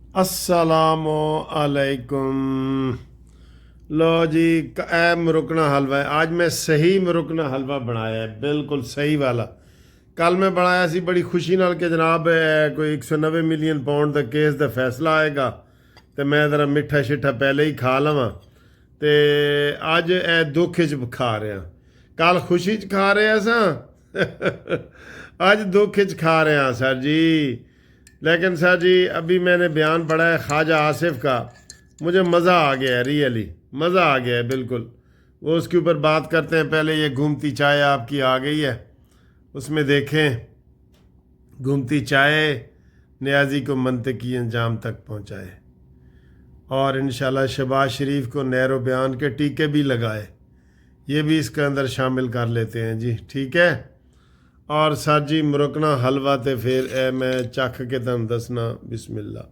السلام علیکم۔ لو جی، اے مرکنا حلوہ ہے، آج میں صحیح مرکنا حلوہ بنایا ہے، بالکل صحیح والا۔ کل میں بنایا سی بڑی خوشی نال کہ جناب کوئی 190 million pound the case the فیصلہ آئے گا تو میں ذرا میٹھا شٹھا پہلے ہی کھا لواں تے اج اے دکھ چ کھا رہا۔ کل خوشی چ کھا رہے سا اج دکھ چ کھا رہے ہیں سر جی۔ لیکن سر جی ابھی میں نے بیان پڑھا ہے خواجہ آصف کا، مجھے مزہ آ گیا ہے، ریئلی مزہ آ گیا ہے بالکل۔ وہ اس کے اوپر بات کرتے ہیں۔ پہلے یہ گھومتی چائے آپ کی آ گئی ہے، اس میں دیکھیں گھومتی چائے نیازی کو منطقی انجام تک پہنچائے، اور انشاءاللہ شہباز شریف کو نہر و بیان کے ٹیکے بھی لگائے، یہ بھی اس کے اندر شامل کر لیتے ہیں جی، ٹھیک ہے۔ اور سر جی مرکنا حلوہ تے پھر اے میں چکھ کے تم دسنا، بسم اللہ۔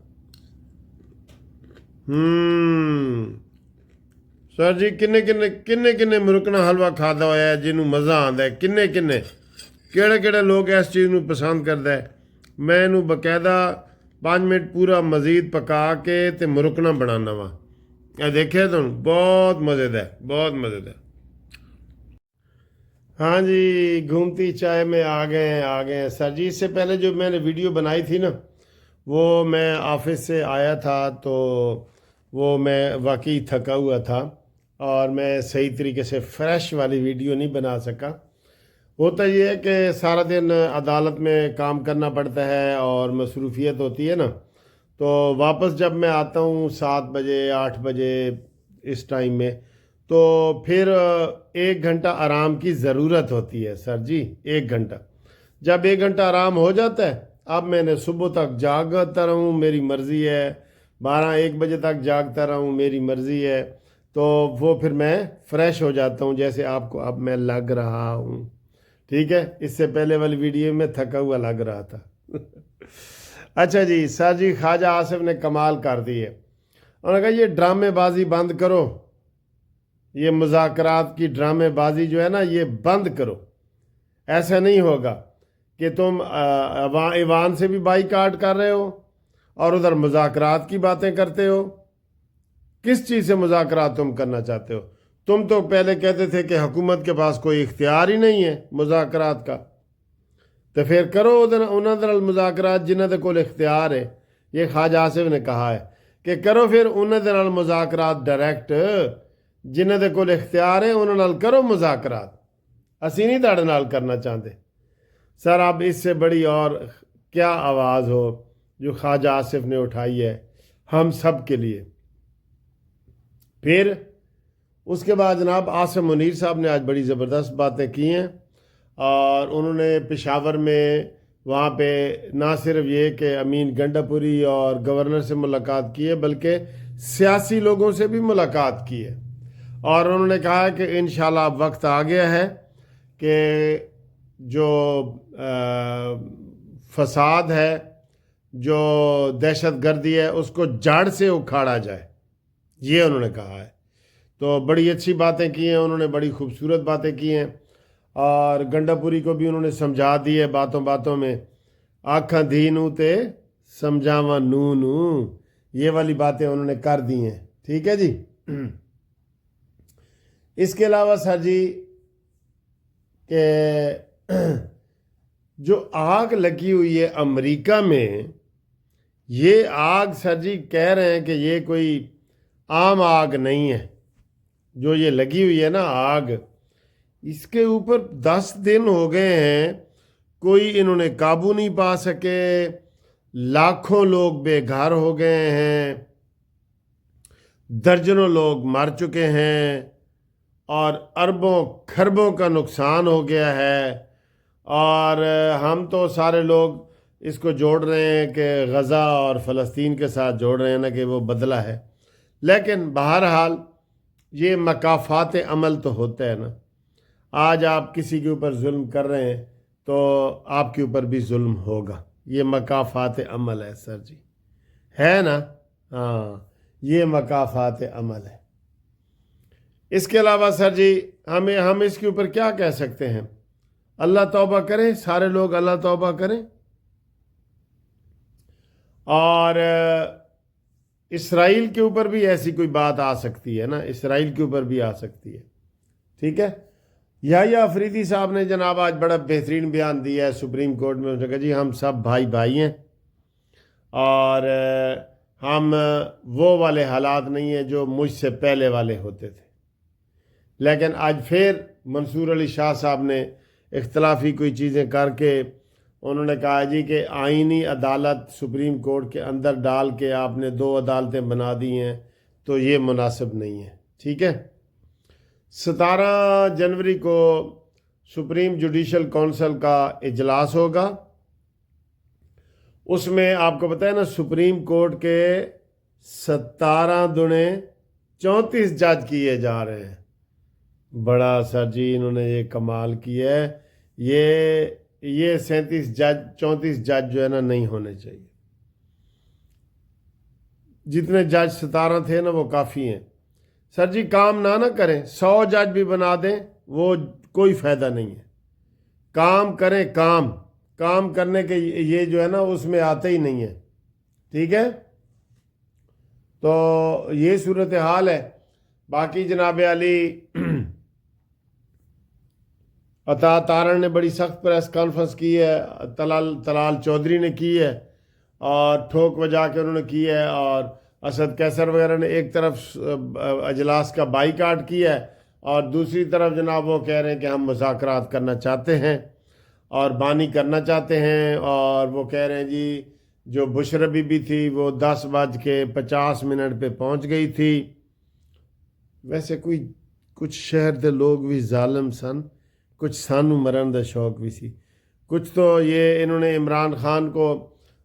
سر جی کنے مرکنا حلوہ کھادا ہوا ہے جنہوں مزہ آندا ہے؟ کنے کیڑے لوگ اس چیز نو پسند کردا ہے؟ میں انہوں باقاعدہ 5 منٹ پورا مزید پکا کے تے مرکنا بنانا وا، اے دیکھے تم، بہت مزے دا ہے، بہت مزے دا ہے۔ ہاں جی، گھومتی چائے میں آ گئے ہیں سر جی۔ اس سے پہلے جو میں نے ویڈیو بنائی تھی نا، وہ میں آفس سے آیا تھا تو وہ میں واقعی تھکا ہوا تھا اور میں صحیح طریقے سے فریش والی ویڈیو نہیں بنا سکا۔ ہوتا یہ ہے کہ سارا دن عدالت میں کام کرنا پڑتا ہے اور مصروفیت ہوتی ہے نا، تو واپس جب میں آتا ہوں 7 بجے 8 بجے اس ٹائم میں، تو پھر 1 گھنٹہ آرام کی ضرورت ہوتی ہے سر جی، 1 گھنٹہ۔ جب 1 گھنٹہ آرام ہو جاتا ہے، اب میں نے صبح تک جاگتا رہوں میری مرضی ہے، 12 1 بجے تک جاگتا رہوں میری مرضی ہے، تو وہ پھر میں فریش ہو جاتا ہوں جیسے آپ کو اب میں لگ رہا ہوں، ٹھیک ہے۔ اس سے پہلے والی ویڈیو میں تھکا ہوا لگ رہا تھا۔ اچھا جی، سر جی خواجہ آصف نے کمال کر دی ہے، انہوں نے کہا یہ ڈرامے بازی بند کرو، یہ مذاکرات کی ڈرامے بازی جو ہے نا یہ بند کرو۔ ایسا نہیں ہوگا کہ تم ایوان سے بھی بائی کاٹ کر رہے ہو اور ادھر مذاکرات کی باتیں کرتے ہو۔ کس چیز سے مذاکرات تم کرنا چاہتے ہو؟ تم تو پہلے کہتے تھے کہ حکومت کے پاس کوئی اختیار ہی نہیں ہے مذاکرات کا، تو پھر کرو انہوں نے مذاکرات جنہوں دے کول اختیار ہے۔ یہ خواجہ آصف نے کہا ہے کہ کرو پھر انہوں دے مذاکرات ڈائریکٹ، جنہوں دے کول اختیار ہے انہوں نال کرو مذاکرات، اسی نہیں تہاڈے نال کرنا چاہتے۔ سر اب اس سے بڑی اور کیا آواز ہو جو خواجہ آصف نے اٹھائی ہے ہم سب کے لیے۔ پھر اس کے بعد جناب عاصم منیر صاحب نے آج بڑی زبردست باتیں کی ہیں، اور انہوں نے پشاور میں وہاں پہ نہ صرف یہ کہ امین گنڈا پوری اور گورنر سے ملاقات کی ہے، بلکہ سیاسی لوگوں سے بھی ملاقات کی ہے، اور انہوں نے کہا کہ انشاءاللہ اب وقت آ گیا ہے کہ جو فساد ہے، جو دہشت گردی ہے، اس کو جڑ سے اکھاڑا جائے، یہ انہوں نے کہا ہے۔ تو بڑی اچھی باتیں کی ہیں انہوں نے، بڑی خوبصورت باتیں کی ہیں، اور گنڈا پوری کو بھی انہوں نے سمجھا دی ہے باتوں باتوں میں، آکھاں دھی نو تے سمجھاواں نو نو، یہ والی باتیں انہوں نے کر دی ہیں، ٹھیک ہے جی۔ اس کے علاوہ سر جی کہ جو آگ لگی ہوئی ہے امریکہ میں، یہ آگ سر جی کہہ رہے ہیں کہ یہ کوئی عام آگ نہیں ہے، جو یہ لگی ہوئی ہے نا آگ، اس کے اوپر 10 دن ہو گئے ہیں، کوئی انہوں نے قابو نہیں پا سکے، لاکھوں لوگ بے گھر ہو گئے ہیں، درجنوں لوگ مر چکے ہیں، اور اربوں کھربوں کا نقصان ہو گیا ہے، اور ہم تو سارے لوگ اس کو جوڑ رہے ہیں کہ غزہ اور فلسطین کے ساتھ جوڑ رہے ہیں نا کہ وہ بدلہ ہے، لیکن بہرحال یہ مکافات عمل تو ہوتا ہے نا۔ آج آپ کسی کے اوپر ظلم کر رہے ہیں تو آپ کے اوپر بھی ظلم ہوگا، یہ مکافات عمل ہے سر جی، ہے نا؟ ہاں، یہ مکافات عمل ہے۔ اس کے علاوہ سر جی ہم اس کے اوپر کیا کہہ سکتے ہیں؟ اللہ توبہ کریں، سارے لوگ اللہ توبہ کریں، اور اسرائیل کے اوپر بھی ایسی کوئی بات آ سکتی ہے نا، اسرائیل کے اوپر بھی آ سکتی ہے، ٹھیک ہے۔ یحییٰ افریدی صاحب نے جناب آج بڑا بہترین بیان دیا ہے سپریم کورٹ میں، انہوں نے کہا جی ہم سب بھائی بھائی ہیں اور ہم وہ والے حالات نہیں ہیں جو مجھ سے پہلے والے ہوتے تھے۔ لیکن آج پھر منصور علی شاہ صاحب نے اختلافی کوئی چیزیں کر کے انہوں نے کہا جی کہ آئینی عدالت سپریم کورٹ کے اندر ڈال کے آپ نے 2 عدالتیں بنا دی ہیں، تو یہ مناسب نہیں ہے، ٹھیک ہے۔ 17 جنوری کو سپریم جوڈیشل کونسل کا اجلاس ہوگا، اس میں آپ کو پتہ ہے نا سپریم کورٹ کے 17 دنے 34 جج کیے جا رہے ہیں۔ بڑا سر جی انہوں نے یہ کمال کیا ہے، یہ 37 جج 34 جج جو ہے نا نہیں ہونے چاہیے، جتنے جج 17 تھے نا وہ کافی ہیں۔ سر جی کام نہ کریں، 100 جج بھی بنا دیں وہ کوئی فائدہ نہیں ہے۔ کام کریں، کام کرنے کے یہ جو ہے نا اس میں آتے ہی نہیں ہے، ٹھیک ہے۔ تو یہ صورتحال ہے۔ باقی جناب علی عطا تارڑ نے بڑی سخت پریس کانفرنس کی ہے، طلال چودھری نے کی ہے اور ٹھوک بجا کے انہوں نے کی ہے، اور اسد کیسر وغیرہ نے ایک طرف اجلاس کا بائیکاٹ کیا ہے اور دوسری طرف جناب وہ کہہ رہے ہیں کہ ہم مذاکرات کرنا چاہتے ہیں اور بانی کرنا چاہتے ہیں، اور وہ کہہ رہے ہیں جی جو بشر بی بی تھی وہ 10:50 پہ پہنچ گئی تھی۔ ویسے کچھ شہر دے لوگ بھی ظالم سن، کچھ سانو مرن دا شوق بھی سی۔ کچھ تو یہ انہوں نے عمران خان کو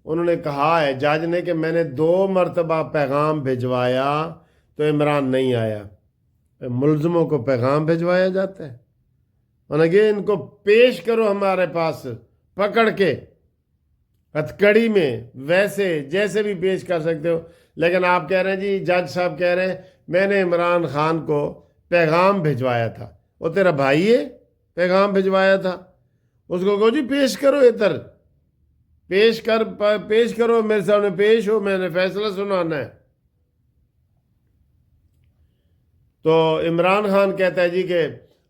انہوں نے کہا ہے جج نے کہ میں نے 2 مرتبہ پیغام بھجوایا تو عمران نہیں آیا۔ ملزموں کو پیغام بھجوایا جاتا ہے، انہوں نے ان کو پیش کرو ہمارے پاس پکڑ کے ہتھکڑی میں، ویسے جیسے بھی پیش کر سکتے ہو۔ لیکن آپ کہہ رہے ہیں جی جج صاحب کہہ رہے ہیں میں نے عمران خان کو پیغام بھجوایا تھا، وہ تیرا بھائی ہے، پیغام بھجوایا تھا، اس کو کہو جی پیش کرو، ادھر پیش کرو، میرے سامنے پیش ہو، میں نے فیصلہ سنانا ہے۔ تو عمران خان کہتا ہے جی کہ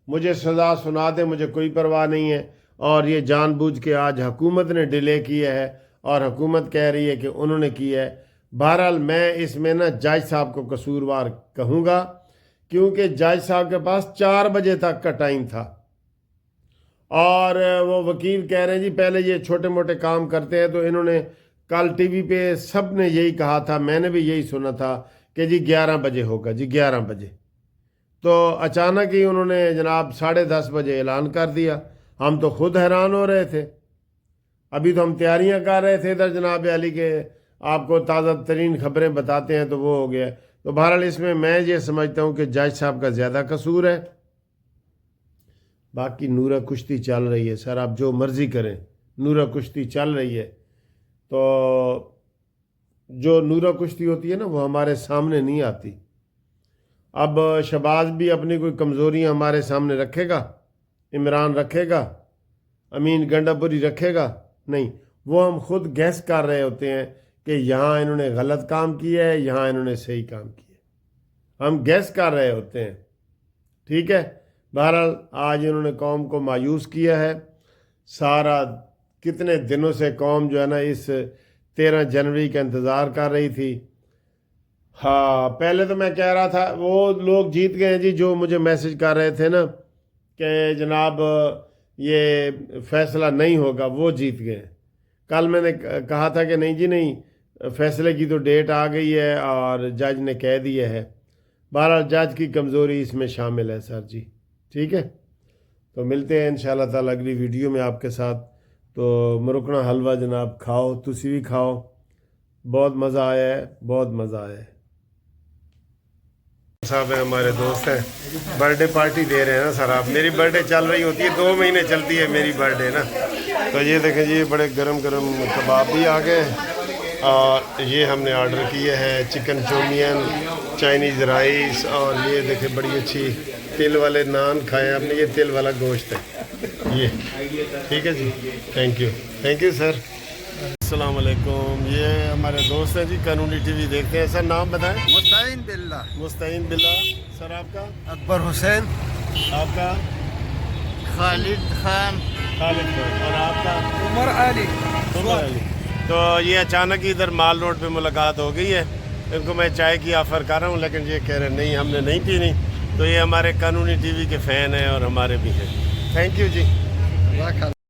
مجھے سزا سنا دے، مجھے کوئی پرواہ نہیں ہے، اور یہ جان بوجھ کے آج حکومت نے ڈیلے کیا ہے اور حکومت کہہ رہی ہے کہ انہوں نے کیا ہے۔ بہرحال میں اس میں نا جج صاحب کو قصوروار کہوں گا، کیونکہ جج صاحب کے پاس 4 بجے تک کا ٹائم تھا، اور وہ وکیل کہہ رہے ہیں جی پہلے یہ چھوٹے موٹے کام کرتے ہیں، تو انہوں نے کل ٹی وی پہ سب نے یہی کہا تھا، میں نے بھی یہی سنا تھا کہ جی 11 بجے ہوگا، جی 11 بجے۔ تو اچانک ہی انہوں نے جناب 10:30 بجے اعلان کر دیا، ہم تو خود حیران ہو رہے تھے، ابھی تو ہم تیاریاں کر رہے تھے ادھر جناب علی کے آپ کو تازہ ترین خبریں بتاتے ہیں، تو وہ ہو گیا۔ تو بہرحال اس میں یہ سمجھتا ہوں کہ جج صاحب کا زیادہ قصور ہے۔ باقی نورہ کشتی چل رہی ہے سر، آپ جو مرضی کریں، نورہ کشتی چل رہی ہے۔ تو جو نورہ کشتی ہوتی ہے نا وہ ہمارے سامنے نہیں آتی۔ اب شہباز بھی اپنی کوئی کمزوریاں ہمارے سامنے رکھے گا، عمران رکھے گا، امین گنڈا پوری رکھے گا؟ نہیں، وہ ہم خود گیس کر رہے ہوتے ہیں کہ یہاں انہوں نے غلط کام کیا ہے، یہاں انہوں نے صحیح کام کیا ہے، ہم گیس کر رہے ہوتے ہیں، ٹھیک ہے۔ بہرحال آج انہوں نے قوم کو مایوس کیا ہے، سارا کتنے دنوں سے قوم جو ہے نا اس 13 جنوری کا انتظار کر رہی تھی۔ ہاں پہلے تو میں کہہ رہا تھا وہ لوگ جیت گئے ہیں جی، جو مجھے میسج کر رہے تھے نا کہ جناب یہ فیصلہ نہیں ہوگا، وہ جیت گئے۔ کل میں نے کہا تھا کہ نہیں جی نہیں، فیصلے کی تو ڈیٹ آ گئی ہے اور جج نے کہہ دیا ہے۔ بہرحال جج کی کمزوری اس میں شامل ہے سر جی، ٹھیک ہے۔ تو ملتے ہیں انشاءاللہ تعالی اگلی ویڈیو میں آپ کے ساتھ۔ تو مرکنا حلوہ جناب کھاؤ، تسی بھی کھاؤ، بہت مزہ آیا ہے، بہت مزہ آیا ہے۔ صاحب ہیں ہمارے دوست ہیں، برتھ ڈے پارٹی دے رہے ہیں نا سر آپ۔ میری برتھ ڈے چل رہی ہوتی ہے، 2 مہینے چلتی ہے میری برتھ ڈے نا۔ تو یہ دیکھیں جی بڑے گرم گرم کباب بھی آ گئے ہیں، اور یہ ہم نے آرڈر کیے ہیں چکن چومین، چائنیز رائس، اور یہ دیکھیں بڑی اچھی تل والے نان کھائے آپ نے، یہ تل والا گوشت ہے یہ، ٹھیک ہے جی۔ Thank you sir. السلام علیکم. یہ ہمارے دوست ہیں جی, قانونی ٹی وی دیکھتے ہیں. سر نام بتائیں. مستعین باللہ. مستعین باللہ. سر آپ کا؟ اکبر حسین. آپ کا؟ خالد خان. خالد خان. اور آپ کا؟ عمر علی. عمر علی. تو یہ اچانک ہی ادھر مال روڈ پہ ملاقات ہو گئی ہے. ان کو میں چائے کی آفر کر رہا ہوں, لیکن یہ کہہ رہے نہیں, ہم نے نہیں پینی. تو یہ ہمارے قانونی ٹی وی کے فین ہیں اور ہمارے بھی ہیں. Thank you G.